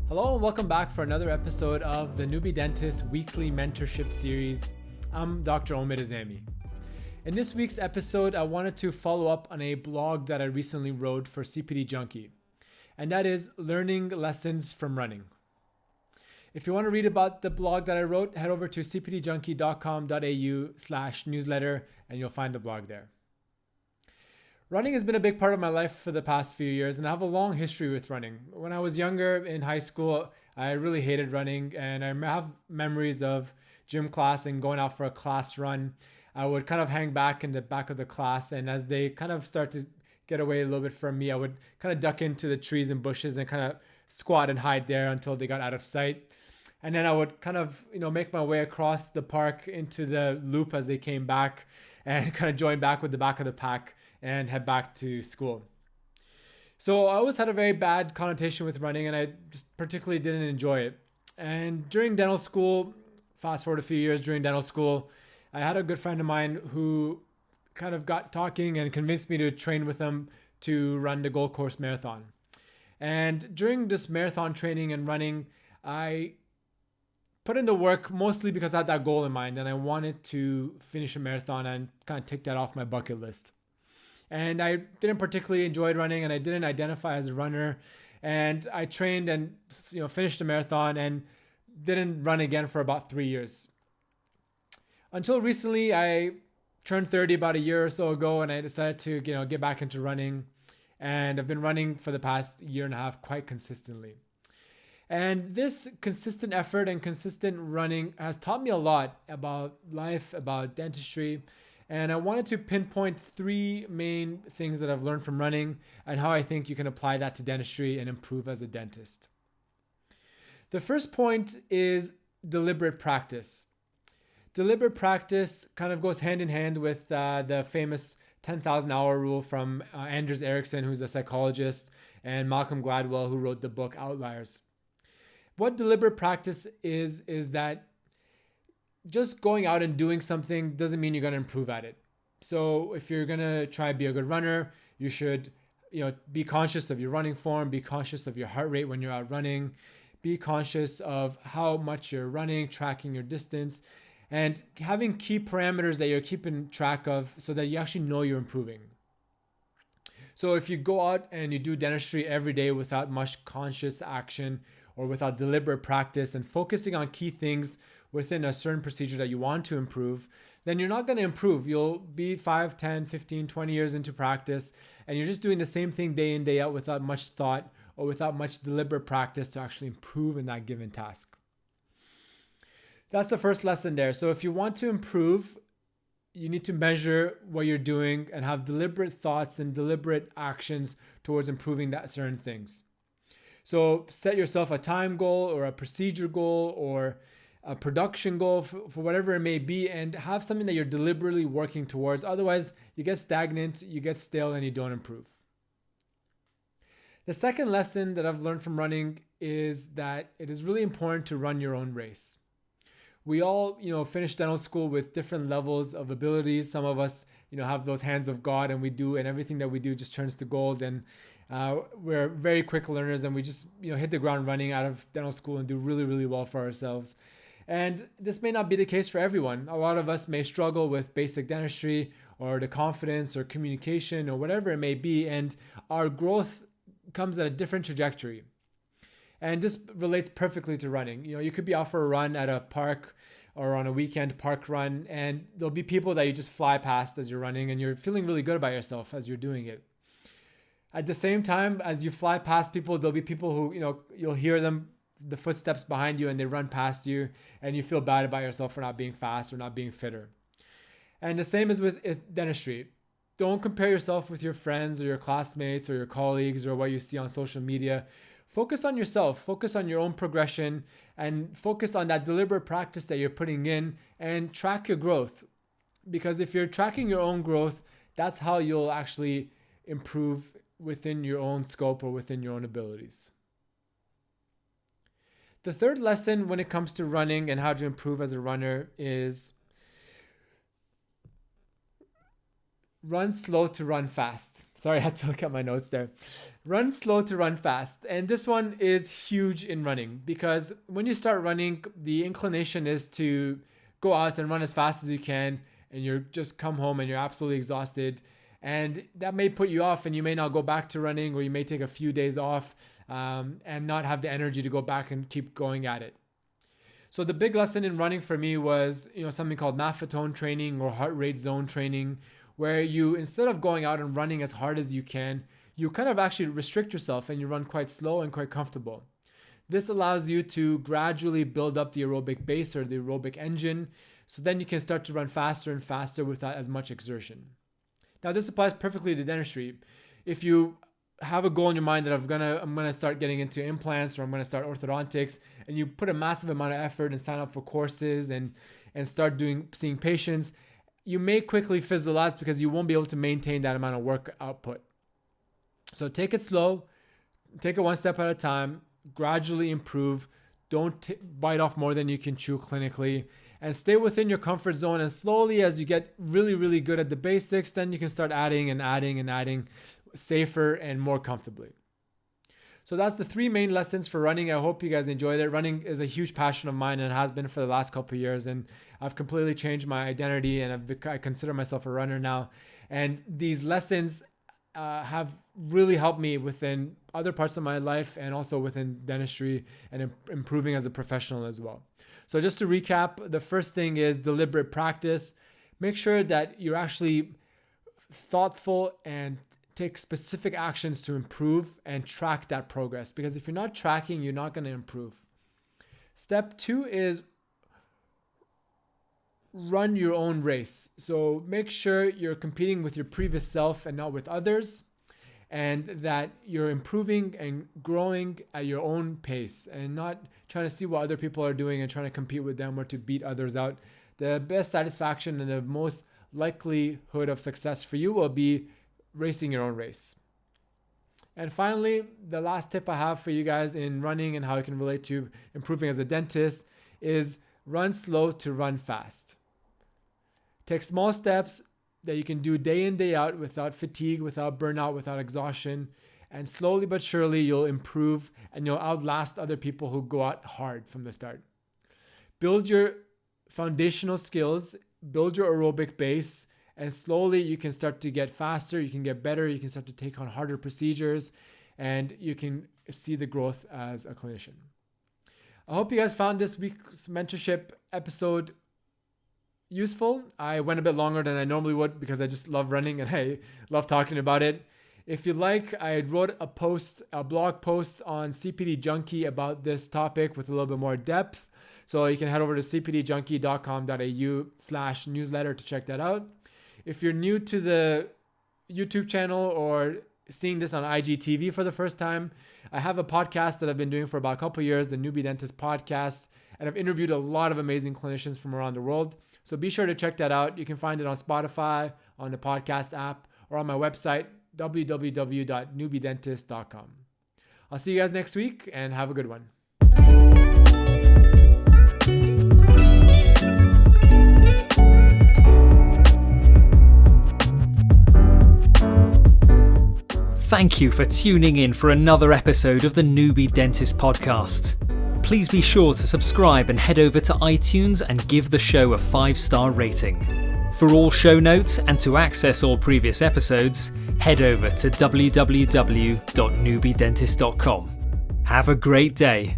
Hello and welcome back for another episode of the Newbie Dentist Weekly Mentorship Series. I'm Dr. Omid Azami. In this week's episode, I wanted to follow up on a blog that I recently wrote for CPD Junkie, and that is Learning Lessons from Running. If you want to read about the blog that I wrote, head over to cpdjunkie.com.au/newsletter and you'll find the blog there. Running has been a big part of my life for the past few years, and I have a long history with running. When I was younger in high school, I really hated running, and I have memories of gym class and going out for a class run. I would kind of hang back in the back of the class, and as they kind of start to get away a little bit from me, I would kind of duck into the trees and bushes and kind of squat and hide there until they got out of sight. And then I would kind of, make my way across the park into the loop as they came back and kind of join back with the back of the pack and head back to school. So I always had a very bad connotation with running, and I just particularly didn't enjoy it. And during dental school, fast forward a few years during dental school, I had a good friend of mine who kind of got talking and convinced me to train with him to run the Gold Coast Marathon. And during this marathon training and running, I put in the work mostly because I had that goal in mind and I wanted to finish a marathon and kind of tick that off my bucket list. And I didn't particularly enjoy running, and I didn't identify as a runner. And I trained and finished the marathon and didn't run again for about 3 years. Until recently, I turned 30 about a year or so ago, and I decided to get back into running. And I've been running for the past year and a half quite consistently. And this consistent effort and consistent running has taught me a lot about life, about dentistry. And I wanted to pinpoint 3 main things that I've learned from running and how I think you can apply that to dentistry and improve as a dentist. The first point is deliberate practice. Deliberate practice kind of goes hand in hand with the famous 10,000 hour rule from Anders Ericsson, who's a psychologist, and Malcolm Gladwell, who wrote the book Outliers. What deliberate practice is that just going out and doing something doesn't mean you're going to improve at it. So if you're going to try to be a good runner, you should, be conscious of your running form, be conscious of your heart rate when you're out running, be conscious of how much you're running, tracking your distance, and having key parameters that you're keeping track of so that you actually know you're improving. So if you go out and you do dentistry every day without much conscious action or without deliberate practice and focusing on key things within a certain procedure that you want to improve, then you're not going to improve. You'll be 5, 10, 15, 20 years into practice, and you're just doing the same thing day in, day out without much thought or without much deliberate practice to actually improve in that given task. That's the first lesson there. So if you want to improve, you need to measure what you're doing and have deliberate thoughts and deliberate actions towards improving that certain things. So set yourself a time goal or a procedure goal or a production goal for whatever it may be, and have something that you're deliberately working towards. Otherwise, you get stagnant, you get stale, and you don't improve. The second lesson that I've learned from running is that it is really important to run your own race. We all, finish dental school with different levels of abilities. Some of us, have those hands of God, and everything that we do just turns to gold. And we're very quick learners, and we just, hit the ground running out of dental school and do really, really well for ourselves. And this may not be the case for everyone. A lot of us may struggle with basic dentistry or the confidence or communication or whatever it may be. And our growth comes at a different trajectory. And this relates perfectly to running. You could be out for a run at a park or on a weekend park run, and there'll be people that you just fly past as you're running, and you're feeling really good about yourself as you're doing it. At the same time, as you fly past people, there'll be people who, you'll hear them, the footsteps behind you, and they run past you, and you feel bad about yourself for not being fast or not being fitter. And the same is with dentistry. Don't compare yourself with your friends or your classmates or your colleagues or what you see on social media. Focus on yourself, focus on your own progression, and focus on that deliberate practice that you're putting in, and track your growth. Because if you're tracking your own growth, that's how you'll actually improve within your own scope or within your own abilities. The third lesson when it comes to running and how to improve as a runner is run slow to run fast. Sorry, I had to look at my notes there. Run slow to run fast. And this one is huge in running because when you start running, the inclination is to go out and run as fast as you can, and you're just come home and you're absolutely exhausted. And that may put you off and you may not go back to running, or you may take a few days off and not have the energy to go back and keep going at it. So the big lesson in running for me was, something called Maffetone training or heart rate zone training, where you, instead of going out and running as hard as you can, you kind of actually restrict yourself and you run quite slow and quite comfortable. This allows you to gradually build up the aerobic base or the aerobic engine, so then you can start to run faster and faster without as much exertion. Now, this applies perfectly to dentistry. If you have a goal in your mind that I'm gonna start getting into implants, or I'm gonna start orthodontics, and you put a massive amount of effort and sign up for courses and start seeing patients, you may quickly fizzle out because you won't be able to maintain that amount of work output. So take it slow, take it one step at a time, gradually improve. Don't bite off more than you can chew clinically, and stay within your comfort zone. And slowly, as you get really, really good at the basics, then you can start adding safer and more comfortably. So that's the 3 main lessons for running. I hope you guys enjoyed it. Running is a huge passion of mine and has been for the last couple of years. And I've completely changed my identity, and I consider myself a runner now. And these lessons have really helped me within other parts of my life and also within dentistry and improving as a professional as well. So just to recap, the first thing is deliberate practice. Make sure that you're actually thoughtful and take specific actions to improve and track that progress, because if you're not tracking, you're not going to improve. Step 2 is run your own race. So make sure you're competing with your previous self and not with others, and that you're improving and growing at your own pace and not trying to see what other people are doing and trying to compete with them or to beat others out. The best satisfaction and the most likelihood of success for you will be racing your own race. And finally, the last tip I have for you guys in running and how it can relate to improving as a dentist is run slow to run fast. Take small steps that you can do day in, day out without fatigue, without burnout, without exhaustion. And slowly but surely, you'll improve and you'll outlast other people who go out hard from the start. Build your foundational skills, build your aerobic base, and slowly you can start to get faster, you can get better, you can start to take on harder procedures, and you can see the growth as a clinician. I hope you guys found this week's mentorship episode useful. I went a bit longer than I normally would because I just love running and I love talking about it. If you like, I wrote a blog post on CPD Junkie about this topic with a little bit more depth. So you can head over to cpdjunkie.com.au/newsletter to check that out. If you're new to the YouTube channel or seeing this on IGTV for the first time, I have a podcast that I've been doing for about a couple of years, the Newbie Dentist Podcast, and I've interviewed a lot of amazing clinicians from around the world. So be sure to check that out. You can find it on Spotify, on the podcast app, or on my website, www.newbiedentist.com. I'll see you guys next week and have a good one. Thank you for tuning in for another episode of the Newbie Dentist Podcast. Please be sure to subscribe and head over to iTunes and give the show a 5-star rating. For all show notes and to access all previous episodes, head over to www.newbiedentist.com. Have a great day.